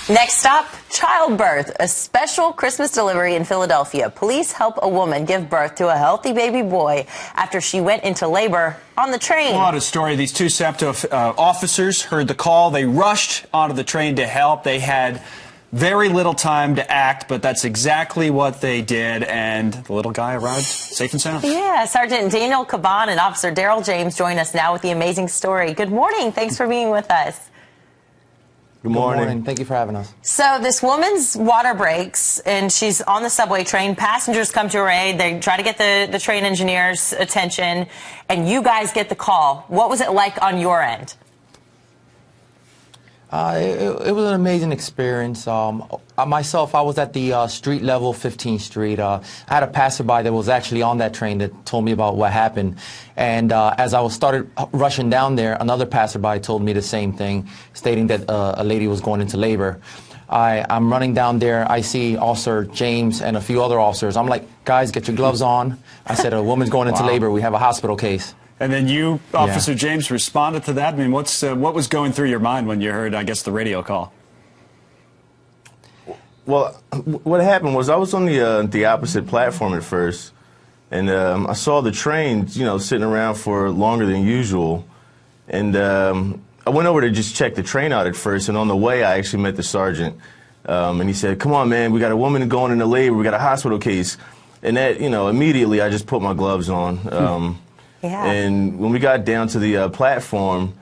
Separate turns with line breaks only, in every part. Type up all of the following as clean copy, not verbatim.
Next stop, childbirth. A special Christmas delivery in Philadelphia. Police help a woman give birth to a healthy baby boy after she went into labor on the train.
What a story. These two SEPTA officers heard the call. They rushed onto the train to help. They had very little time to act, but that's exactly what they did, and the little guy arrived safe and sound.
Yeah, Sergeant Daniel Caban and Officer Daryl James join us now with the amazing story. Good morning. Thanks for being with us.
Good morning. Thank you for having us.
So this woman's water breaks, and she's on the subway train. Passengers come to her aid. They try to get the train engineer's attention, and you guys get the call. What was it like on your end?
It was an amazing experience. Myself, I was at the street level, 15th Street. I had a passerby that was actually on that train that told me about what happened. And as I started rushing down there, another passerby told me the same thing, stating that a lady was going into labor. I'm running down there. I see Officer James and a few other officers. I'm like, guys, get your gloves on. I said, a woman's going into labor. We have a hospital case.
And then you, Officer James, responded to that. I mean, what was going through your mind when you heard, I guess, the radio call?
Well, what happened was I was on the opposite platform at first, and I saw the train, sitting around for longer than usual, and I went over to just check the train out at first. And on the way, I actually met the sergeant, and he said, "Come on, man, we got a woman going into labor. We got a hospital case." And that, immediately I just put my gloves on. And when we got down to the platform,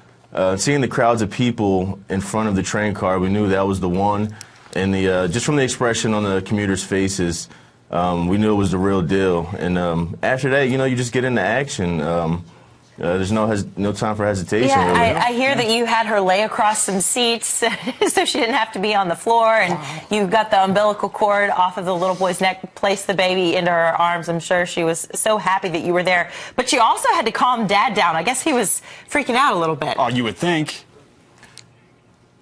seeing the crowds of people in front of the train car, we knew that was the one. And just from the expression on the commuters' faces, we knew it was the real deal. And after that, you just get into action. There's no time for hesitation.
Yeah,
really.
I hear that you had her lay across some seats so she didn't have to be on the floor, and you got the umbilical cord off of the little boy's neck, placed the baby into her arms. I'm sure she was so happy that you were there. But you also had to calm Dad down. I guess he was freaking out a little bit.
Oh, you would think.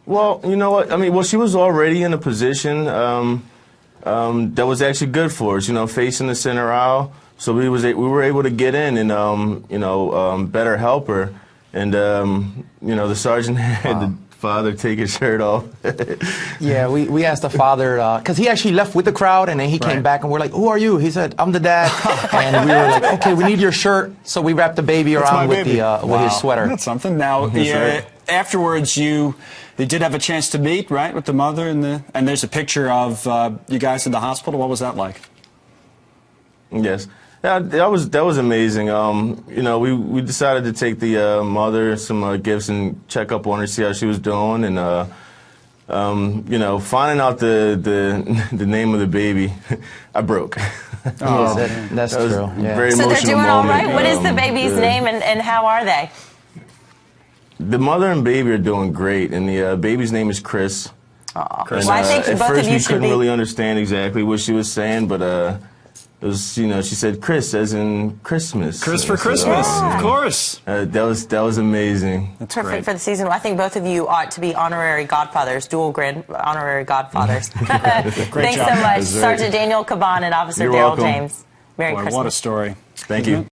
Well, you know what? I mean, she was already in a position that was actually good for us, facing the center aisle. So we were able to get in and, better help her. And, the sergeant had the father take his shirt off.
Yeah, we asked the father, because he actually left with the crowd, and then he came back, and we're like, "Who are you?" He said, "I'm the dad." And we were like, "Okay, we need your shirt." So we wrapped the baby around with his sweater.
That's something. Now, afterwards, they did have a chance to meet, right, with the mother, and there's a picture of you guys in the hospital. What was that like?
Yes. Yeah, that was amazing. We decided to take the mother some gifts and check up on her, see how she was doing, and finding out the name of the baby, I broke.
Oh, that's true. Yeah.
Very
so
emotional
they're doing
moment.
all right. What is the baby's name, and how are they?
The mother and baby are doing great, and the baby's name is Chris.
Chris. Well, I think
at
both
first
of you
we
should
couldn't really understand exactly what she was saying, but it was, she said Chris as in Christmas.
Chris for Christmas, of course.
That was amazing.
That's
perfect
great.
for the season. I think both of you ought to be honorary godfathers, honorary godfathers. Thanks
job.
so much, Sergeant Daniel Caban and Officer Daryl James. Merry Christmas.
What a story.
Thank you.